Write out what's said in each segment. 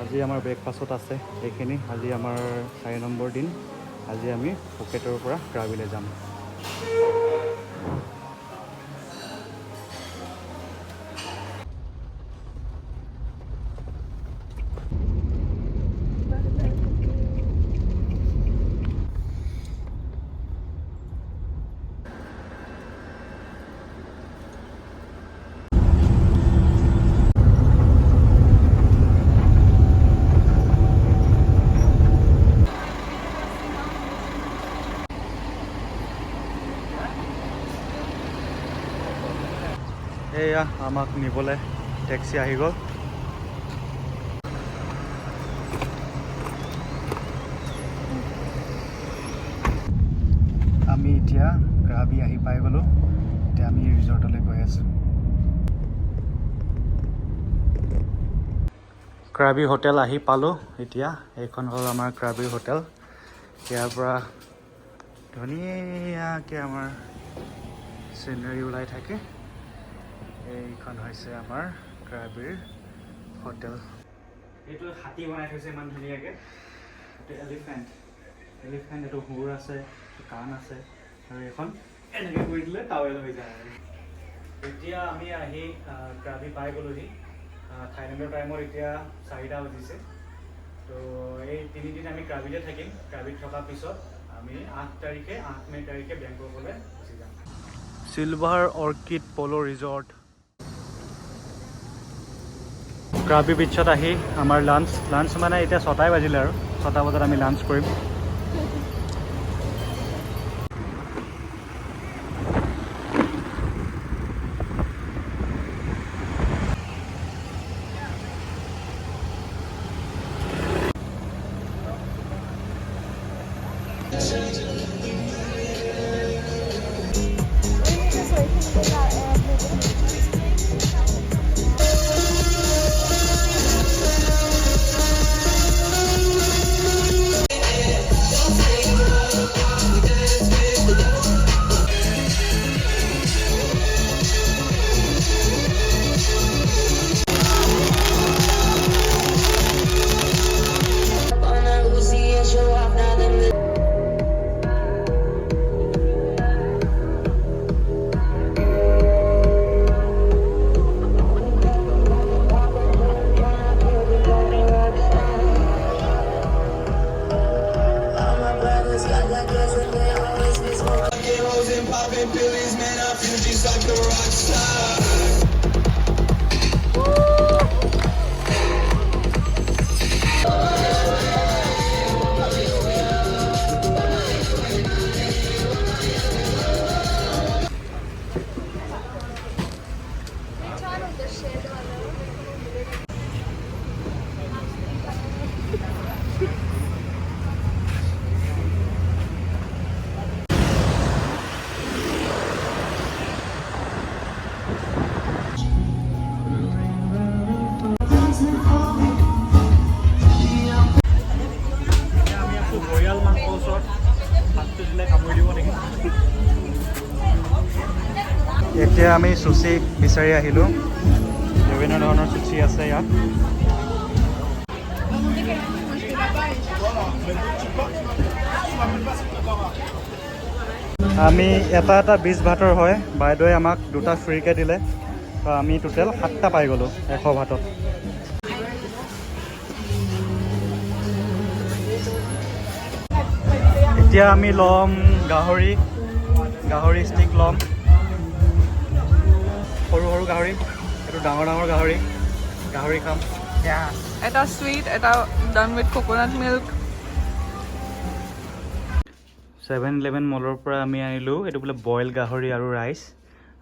আজি আমাৰ ব্ৰেকফাষ্টত আছে এইখিনি। আজি আমাৰ 4 নম্বৰ দিন। আজি আমি ফুকেটৰ পৰা ক্ৰাবিলৈ যাম। এয়া আমাক নিবলৈ টেক্সি আহি গ'ল। আমি এতিয়া ক্ৰাবি আহি পাই গ'লোঁ। এতিয়া আমি ৰিজৰ্টলৈ গৈ আছোঁ। ক্ৰাবি হোটেল আহি পালোঁ। এতিয়া এইখন হ'ল আমাৰ ক্ৰাবি হোটেল। ইয়াৰ পৰা ধুনীয়াকৈ আমাৰ চিনেৰী ওলাই থাকে। এইখন হৈছে আমাৰ ক্ৰাবিৰ হোটেল। এইটো হাতী বনাই থৈছে ইমান ধুনীয়াকৈ। এইটো এলিফেণ্ট এইটো শুৰ আছে, কাণ আছে, আৰু এখন এনেকৈ কৰি দিলে টাৱেল হৈ যায়। এতিয়া আমি আহি ক্ৰাবি পাই গ'লোহি। থাইলেণ্ডৰ টাইমত এতিয়া 4টা বাজিছে। তো এই 3 দিন আমি ক্ৰাবিতে থাকিম। ক্ৰাবিত থকাৰ পিছত আমি 8 মে' তাৰিখে বেংককলৈ গুচি যাম। চিলভাৰ অৰ্কিড প'ল' ৰিজৰ্ট। ক্ৰাবি বিচত আহি আমাৰ লাঞ্চ মানে এতিয়া 6টাই বাজিলে আৰু 6টা বজাত আমি লাঞ্চ কৰিম। এতিয়া আমি চুচি বিচাৰি আহিলোঁ। বিভিন্ন ধৰণৰ চুচি আছে ইয়াত। আমি এটা 20 ভাতৰ হয়। বাইদেৱে আমাক 2টা ফ্ৰীকৈ দিলে। আমি টোটেল 7টা পাই গ'লোঁ 100 ভাতত। এতিয়া আমি ল'ম গাহৰি ষ্টিক ল'ম। সৰু গাহৰি, এইটো ডাঙৰ গাহৰি খাম। এটা সুইট, এটা ডান উইথ কোকোনাট মিল্ক। 7-11 মলৰ পৰা আমি আনিলোঁ এইটো বোলে বইল গাহৰি আৰু ৰাইচ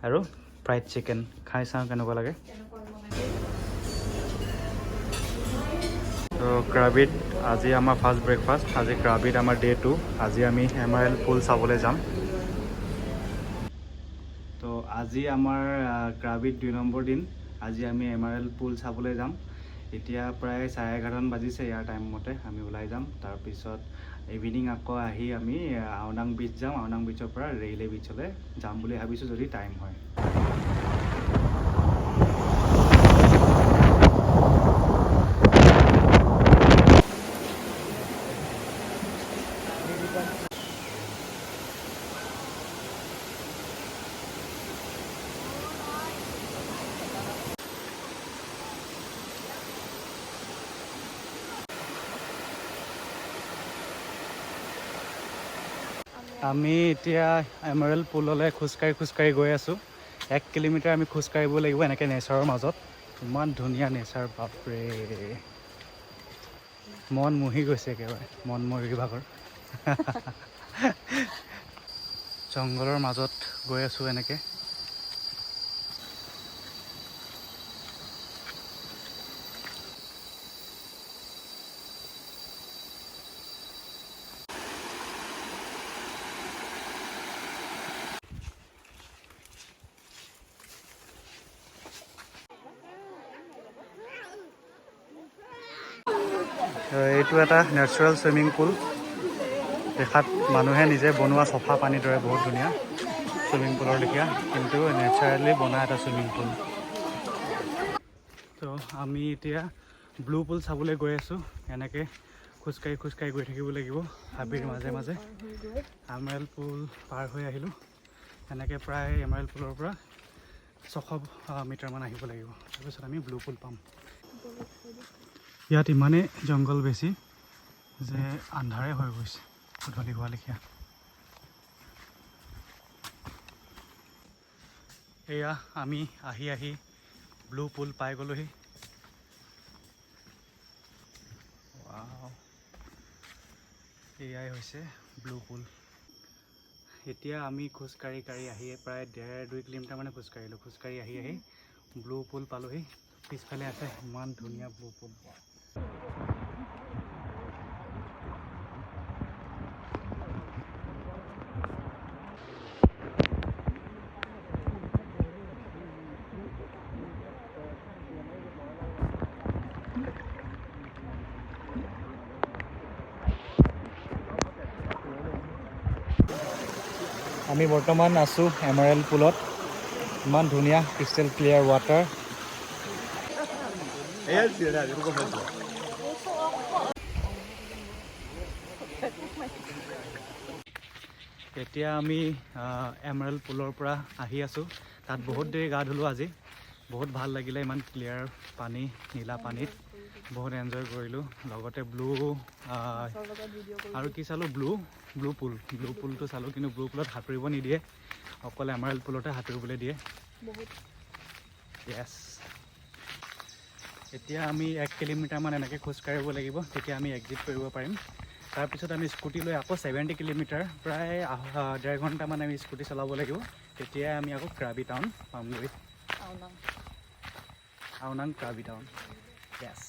আৰু ফ্ৰাইড চিকেন। খাই চাওঁ কেনেকুৱা লাগে। তো ক্ৰাবিত আজি আমাৰ ফাৰ্ষ্ট ব্ৰেকফাষ্ট। আজি ক্ৰাবিত আমাৰ ডে 2। আজি আমি এমাৰেল্ড পুল চাবলৈ যাম। তো আজি আমাৰ ক্ৰাবিত 2 নম্বৰ দিন। আজি আমি এমাৰেল্ড পুল চাবলৈ যাম। এতিয়া প্ৰায় 11:30 বাজিছে ইয়াৰ টাইম মতে আমি ওলাই যাম। তাৰপিছত ইভিনিং আকৌ আহি আমি আওনাং বিচ যাম। আওনাং বিচৰ পৰা ৰেইলে বিচলৈ যাম বুলি ভাবিছোঁ যদি টাইম হয়। আমি এতিয়া এমাৰেল্ড পুললৈ খোজকাঢ়ি গৈ আছোঁ। 1 কিলোমিটাৰ আমি খোজকাঢ়িব লাগিব এনেকৈ নেচাৰৰ মাজত। ইমান ধুনীয়া নেচাৰ, বাপৰে মন মুহি গৈছে একেবাৰে, মন মৰি ভাগৰ। জংঘলৰ মাজত গৈ আছোঁ এনেকৈ। এইটো এটা নেচাৰেল চুইমিং পুল। দেখাত মানুহে নিজে বনোৱা চফা পানীৰ দৰে বহুত ধুনীয়া চুইমিং পুলৰ লেখীয়া, কিন্তু নেচাৰেলি বনোৱা এটা চুইমিং পুল। তো আমি এতিয়া ব্লু পুল চাবলৈ গৈ আছোঁ। এনেকৈ খোজকাঢ়ি গৈ থাকিব লাগিব হাবিৰ মাজে মাজে। এমাৰেল্ড পুল পাৰ হৈ আহিলোঁ। এনেকৈ প্ৰায় এমাৰেল্ড পুলৰ পৰা 600 মিটাৰমান আহিব লাগিব, তাৰপিছত আমি ব্লু পুল পাম। ইয়াত ইমানেই জংঘল বেছি যে আন্ধাৰে হৈ গৈছে গধূলি হোৱা লেখীয়া। এয়া আমি আহি ব্লু পুল পাই গ'লোহি। এয়াই হৈছে ব্লু পুল। এতিয়া আমি খোজকাঢ়ি আহি প্ৰায় 1.5-2 কিলোমিটাৰ মানে খোজকাঢ়ি আহি ব্লু পুল পালোহি। পিছফালে আছে ইমান ধুনীয়া ব্লু পুল। আমি বৰ্তমান আছোঁ এমাৰেল্ড পুলত। ইমান ধুনীয়া ক্ৰিষ্টেল ক্লিয়াৰ ৱাটাৰ। এতিয়া আমি এমাৰেল্ড পুলৰ পৰা আহি আছোঁ। তাত বহুত দেৰি গা ধুলোঁ আজি, বহুত ভাল লাগিলে। ইমান ক্লিয়াৰ পানী, নীলা পানীত বহুত এনজয় কৰিলোঁ। লগতে ব্লু আৰু কি চালোঁ, ব্লু পুলটো চালোঁ। কিন্তু ব্লু পুলত সাঁতুৰিব নিদিয়ে, অকল এমাৰেল্ড পুলতে সাঁতুৰিবলৈ দিয়ে। য়েছ। এতিয়া আমি 1 কিলোমিটাৰমান এনেকৈ খোজকাঢ়িব লাগিব, তেতিয়া আমি এক্সিট কৰিব পাৰিম। তাৰপিছত আমি স্কুটি লৈ আকৌ 70 কিলোমিটাৰ, প্ৰায় 1.5 ঘণ্টামান আমি স্কুটি চলাব লাগিব। তেতিয়াই আমি আকৌ ক্ৰাবি টাউন পামগৈ। Ao Nang Krabi town. য়েছ।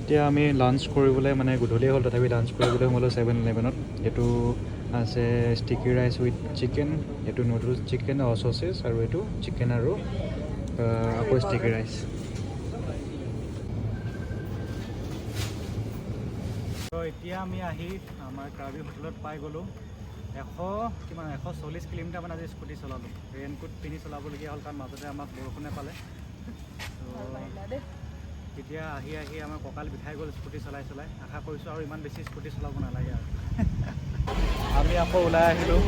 এতিয়া আমি লাঞ্চ কৰিবলৈ, মানে গধূলি হ'ল তথাপি লাঞ্চ কৰিবলৈ সোমালোঁ 7-11ত। এইটো আছে ষ্টিকি ৰাইচ উইথ চিকেন, এইটো নুডলছ চিকেন চচেছ, আৰু এইটো চিকেন আৰু আকৌ ষ্টিকি ৰাইচ। তো এতিয়া আমি আহি আমাৰ ক্ৰাবি হোটেলত পাই গ'লোঁ। 140 কিলোমিটাৰমান আজি স্কুটি চলালোঁ। ৰেইনকোট পিন্ধি চলাবলগীয়া হ'ল, কাৰণ মাজতে আমাক বৰষুণে পালে। এতিয়া আহি আমাৰ কঁকাল বিষাই গ'ল স্কুটি চলাই। আশা কৰিছোঁ আৰু ইমান বেছি স্কুটি চলাব নালাগে আৰু। আমি আকৌ ওলাই আহিলোঁ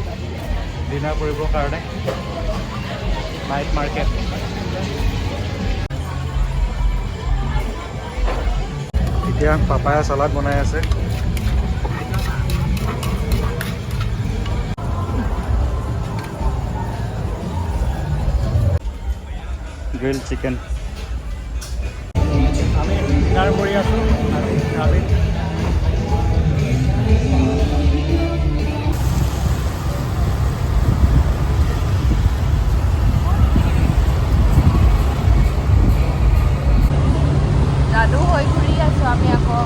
ডিনাৰ কৰিবৰ কাৰণে নাইট মাৰ্কেট। এতিয়া পাপায়ে চালাড বনাই আছে। Grill chicken. আমি ডিনাৰ কৰি আছোঁ ক্ৰাবিত। দাদু হৈ ঘূৰি আছোঁ আমি আকৌ।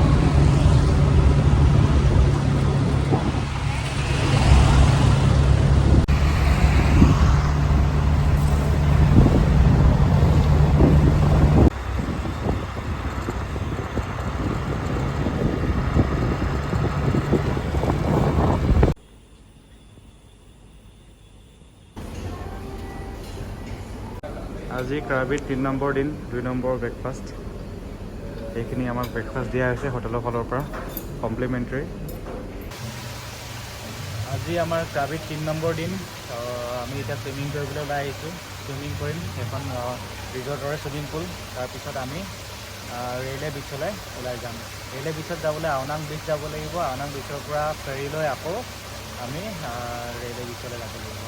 আজি ক্ৰাবিত 3 নম্বৰ দিন, 2 নম্বৰ ব্ৰেকফাষ্ট। এইখিনি আমাক ব্ৰেকফাষ্ট দিয়া হৈছে হোটেলৰ ফালৰ পৰা, কমপ্লিমেণ্টাৰী। আজি আমাৰ ক্ৰাবিত 3 নম্বৰ দিন। আমি এতিয়া চুইমিং কৰিবলৈ ওলাই আহিছোঁ। চুইমিং কৰিম, এখন ৰিজৰ্টৰে চুইমিং পুল। তাৰপিছত আমি ৰেইলে বিচলৈ ওলাই যাম। ৰেইলে বিচত যাবলৈ আওনাং বিচ যাব লাগিব। আওনাং বিচৰ পৰা ফেৰী লৈ আকৌ আমি ৰেইলে বিচলৈ যাব লাগিব।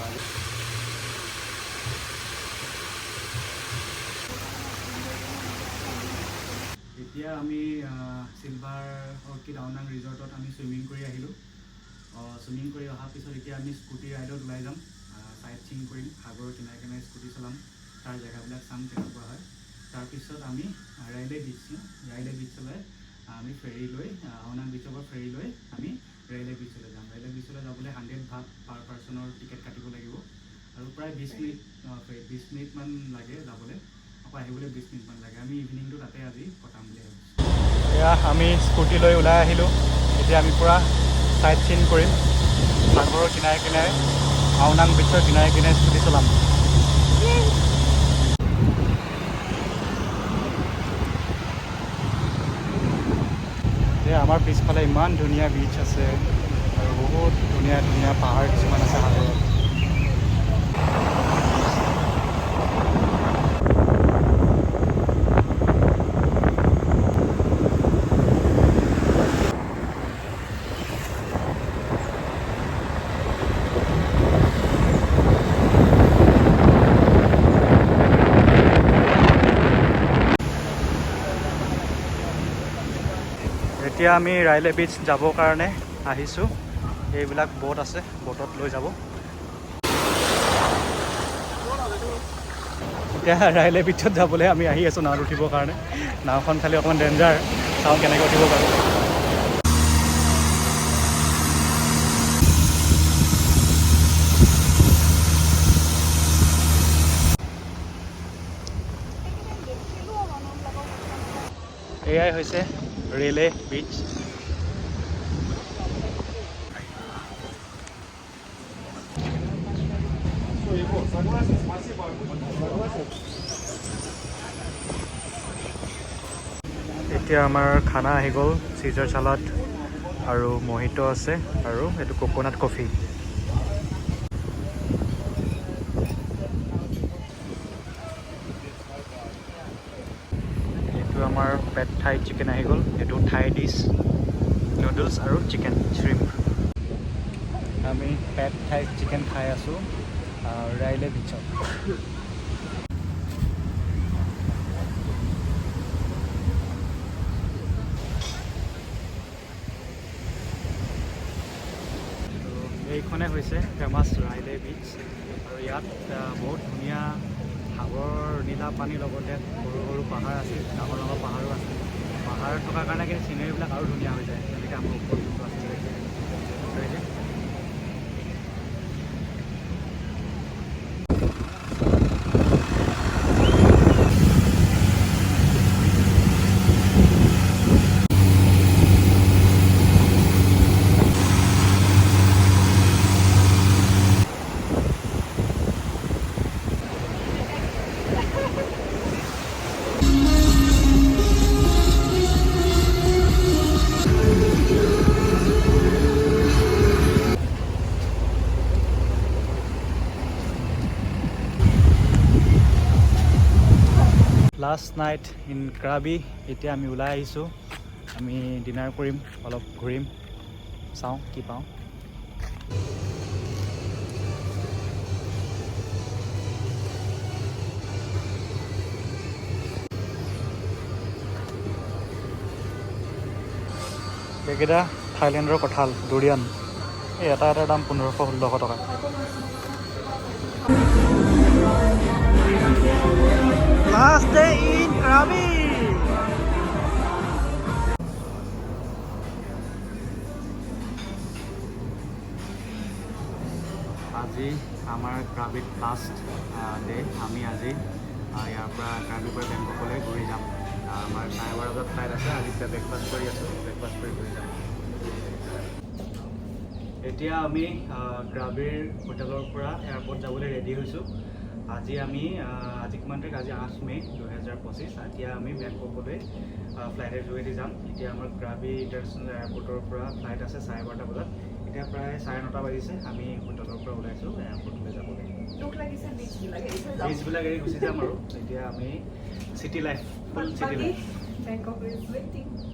এতিয়া আমি চিলভাৰ অৰ্কিড আওনাং ৰিজৰ্টত আমি চুইমিং কৰি আহিলোঁ। চুইমিং কৰি অহাৰ পিছত এতিয়া আমি স্কুটি ৰাইডত ওলাই যাম। চাইট চিং কৰিম, সাগৰৰ কিনাৰে কিনাৰে স্কুটি চলাম, তাৰ জেগাবিলাক চাম কেনেকুৱা হয়। তাৰপিছত আমি ৰাইলে বিচলৈ আমি ফেৰী লৈ আওনাং বিচৰ পৰা ফেৰী লৈ আমি ৰাইলে বিচলৈ যাম। ৰাইলে বিচলৈ যাবলৈ 100 বাট পাৰ পাৰ্চনৰ টিকেট কাটিব লাগিব আৰু প্ৰায় 20 মিনিটমান লাগে যাবলৈ, আকৌ আহিবলৈ 20 মিনিটমান লাগে। আমি ইভিনিংটো তাতে আজি কটাম বুলি ভাবিছোঁ। এয়া আমি স্কুটি লৈ ওলাই আহিলোঁ। এতিয়া আমি পূৰা চাইট চিন কৰিম, সাগৰৰ কিনাৰে কিনাৰে আওনাং বিচৰ কিনাৰে কিনাৰে স্কুটি চলাম। আমাৰ পিছফালে ইমান ধুনীয়া বিচ আছে আৰু বহুত ধুনীয়া ধুনীয়া পাহাৰ কিছুমান আছে সাগৰত। এতিয়া আমি ৰাইলে বিচ যাবৰ কাৰণে আহিছোঁ। এইবিলাক ব'ট আছে, ব'টত লৈ যাব। এতিয়া ৰাইলে বিচত যাবলৈ আমি আহি আছোঁ নাৱত উঠিবৰ কাৰণে। নাওখন খালি অকণমান ডেঞ্জাৰ, চাওঁ কেনেকৈ উঠিব পাৰোঁ। এয়াই হৈছে ৰেইলে বিচ। এতিয়া আমাৰ খানা আহি গ'ল। চিজাৰ চালাড আৰু মহিটো আছে আৰু এইটো কোকোনাট কফি। এইটো আমাৰ পেড থাই চিকেন আহি গ'ল। এইটো থাই ডিছ, নুডলছ আৰু চিকেন শ্ৰিম্প। আমি পেড থাই চিকেন খাই আছোঁ ৰাইলে বিচত। এইখনে হৈছে ফেমাছ ৰাইলে বিচ আৰু ইয়াত বহুত ধুনীয়া সাগৰ নীলা পানীৰ লগতে সৰু সৰু পাহাৰ আছে, ডাঙৰ ডাঙৰ পাহাৰো আছে। পাহাৰত থকাৰ কাৰণে কিন্তু চিনেৰীবিলাক আৰু ধুনীয়া হৈ যায়, যেনেকৈ আমাৰ ওপৰত যোনটো আছে। Last night in Krabi. এতিয়া আমি ওলাই আহিছোঁ, আমি ডিনাৰ কৰিম, অলপ ঘূৰিম, চাওঁ কি পাওঁ। এইকেইটা থাইলেণ্ডৰ কঁঠাল, ডুৰিয়ান। এই এটাৰ দাম 1500-1600 টকা। Last day in Krabi. আজি আমাৰ ক্ৰাবিত লাষ্ট ডে। আমি আজি ইয়াৰ পৰা ক্ৰাবিৰ পৰা বেংককলৈ ঘূৰি যাম। আমাৰ 12:30 বজাত ফ্লাইট আছে। আজি এতিয়া ব্ৰেকফাষ্ট কৰি আছোঁ, ব্ৰেকফাষ্ট কৰি ঘূৰি যাম। এতিয়া আমি ক্ৰাবিৰ হোটেলৰ পৰা এয়াৰপৰ্ট যাবলৈ ৰেডি হৈছোঁ। আজি কিমান তাৰিখ? আজি 8 মে 2025। এতিয়া আমি বেংককলৈ ফ্লাইটেৰ যোগেদি যাম। এতিয়া আমাৰ ক্ৰাবি ইণ্টাৰনেশ্যনেল এয়াৰপৰ্টৰ পৰা ফ্লাইট আছে 12:30 বজাত। এতিয়া প্ৰায় 9:30 বাজিছে। আমি হোটেলৰ পৰা ওলাইছোঁ এয়াৰপৰ্টলৈ যাবলৈ। বিচবিলাক এৰি গুচি যাম আৰু এতিয়া আমি city life, full city life. Bangkok is waiting.